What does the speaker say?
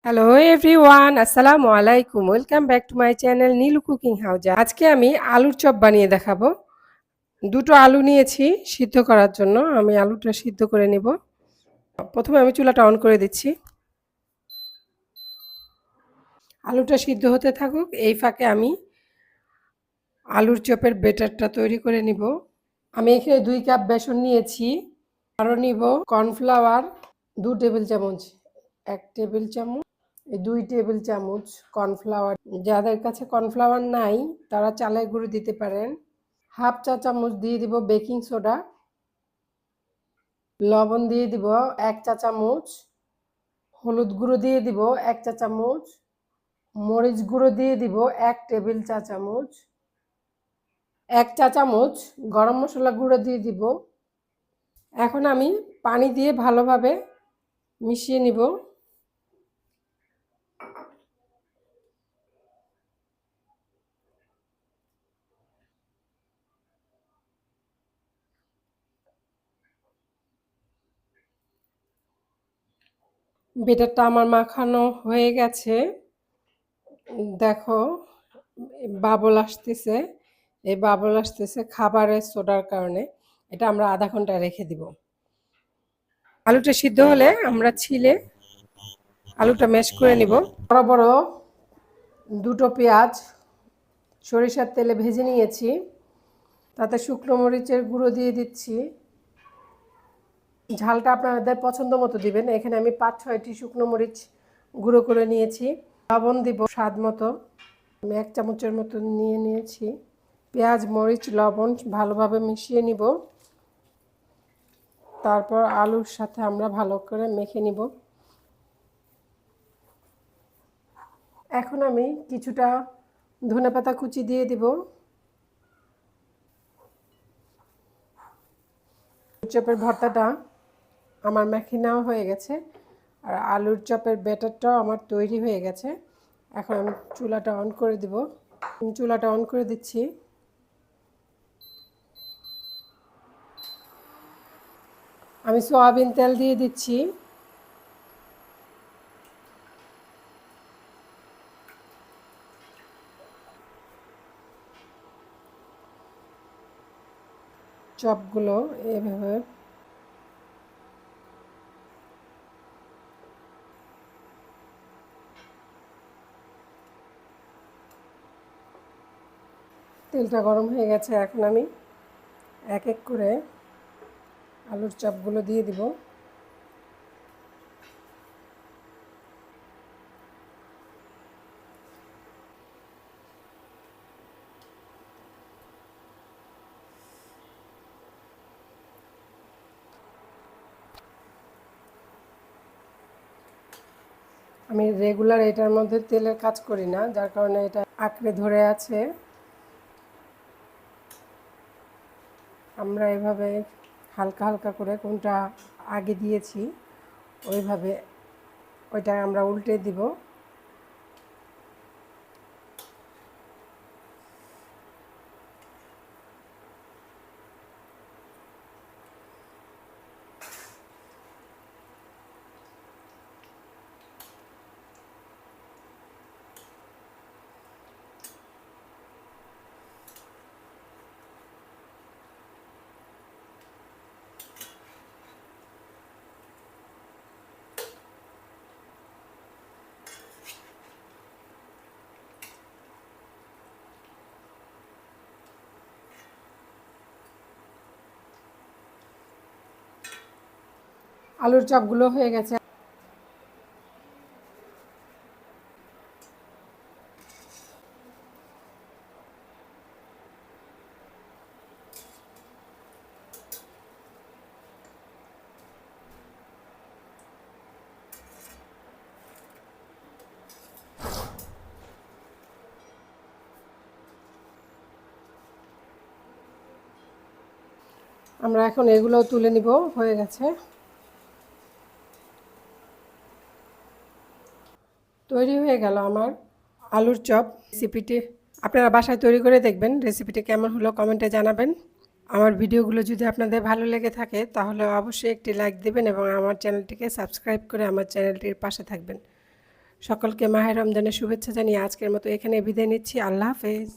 Hello everyone, আসসালামু আলাইকুম। Welcome back to my channel Nilu cooking house. আজকে আমি আলুর চপ বানিয়ে দেখাবো। দুটো আলু নিয়েছি সিদ্ধ করার জন্য। আমি আলুটা সিদ্ধ করে নিব। প্রথমে আমি চুলাটা অন করে দিচ্ছি। আলুটা সিদ্ধ হতে থাকুক, এই ফাঁকে আমি আলুর চপের ব্যাটারটা তৈরি করে নিব। আমি এখানে 2 কাপ বেসন নিয়েছি। আরও নিব কর্নফ্লাওয়ার 2 টেবিল চামচ, 1 টেবিল চামচ, 2 টেবিল চামচ কর্নফ্লাওয়ার। যাদের কাছে কর্নফ্লাওয়ার নাই তারা চালের গুঁড়ো দিতে পারেন। হাফ চা চামচ দিয়ে দিব বেকিং সোডা। লবণ দিয়ে দিব 1 চা চামচ। হলুদ গুঁড়ো দিয়ে দিব 1 চা চামচ। মরিচ গুঁড়ো দিয়ে দিব 1 টেবিল চা চামচ। 1 চা চামচ গরম মশলা গুঁড়ো দিয়ে দিব। এখন আমি পানি দিয়ে ভালোভাবে মিশিয়ে নিব। ব্যাটারটা আমার মাখানো হয়ে গেছে। দেখো বাবল আসতেছে। এই বাবল আসতেছে খাবারের সোডার কারণে। এটা আমরা আধা ঘন্টা রেখে দিব। আলুটা সিদ্ধ হলে আমরা ছিলে আলুটা ম্যাশ করে নিব। বড় বড় দুটো পেঁয়াজ সরিষার তেলে ভেজে নিয়েছি। তাতে শুকনো মরিচের গুঁড়ো দিয়ে দিচ্ছি। ঝালটা আপনাদের পছন্দ মতো দিবেন। এখানে আমি 5-6টি শুকনো মরিচ গুঁড়ো করে নিয়েছি। লবণ দিব স্বাদ মতো। আমি 1 চামচের মতো নিয়ে নিয়েছি। পেঁয়াজ মরিচ লবণ ভালোভাবে মিশিয়ে নিব। তারপর আলুর সাথে আমরা ভালো করে মেখে নিব। এখন আমি কিছুটা ধনেপাতা কুচি দিয়ে দিব। চপের ভর্তাটা আমার মেখে নেওয়া হয়ে গেছে, আর আলুর চপের ব্যাটারটাও আমার তৈরি হয়ে গেছে। এখন আমি চুলাটা অন করে দিব। চুলাটা অন করে দিচ্ছি। আমি সয়াবিন তেল দিয়ে দিচ্ছি। চপগুলো এভাবে তেলটা গরম হয়ে গেছে। এখন আমি এক এক করে আলুর চপগুলো দিয়ে দিব। আমি রেগুলার এটার মধ্যে তেলের কাজ করি না, যার কারণে এটা আঁকড়ে ধরে আছে। আমরা এভাবে হালকা হালকা করে কোনটা আগে দিয়েছি ওইভাবে ওইটা আমরা উল্টে দিব। আলুর চপগুলো হয়ে গেছে। আমরা এখন এগুলো তুলে নিব। হয়ে গেছে, তৈরি হয়ে গেল আমার আলুর চপ। রেসিপিটি আপনারা বাসায় তৈরি করে দেখবেন। রেসিপিটি কেমন হলো কমেন্টে জানাবেন। আমার ভিডিওগুলো যদি আপনাদের ভালো লেগে থাকে তাহলে অবশ্যই একটি লাইক দেবেন এবং আমার চ্যানেলটিকে সাবস্ক্রাইব করে আমার চ্যানেলটির পাশে থাকবেন। সকলকে মাহে রমজানের শুভেচ্ছা জানিয়ে আজকের মতো এখানে বিদায় নিচ্ছি। আল্লাহ হাফেজ।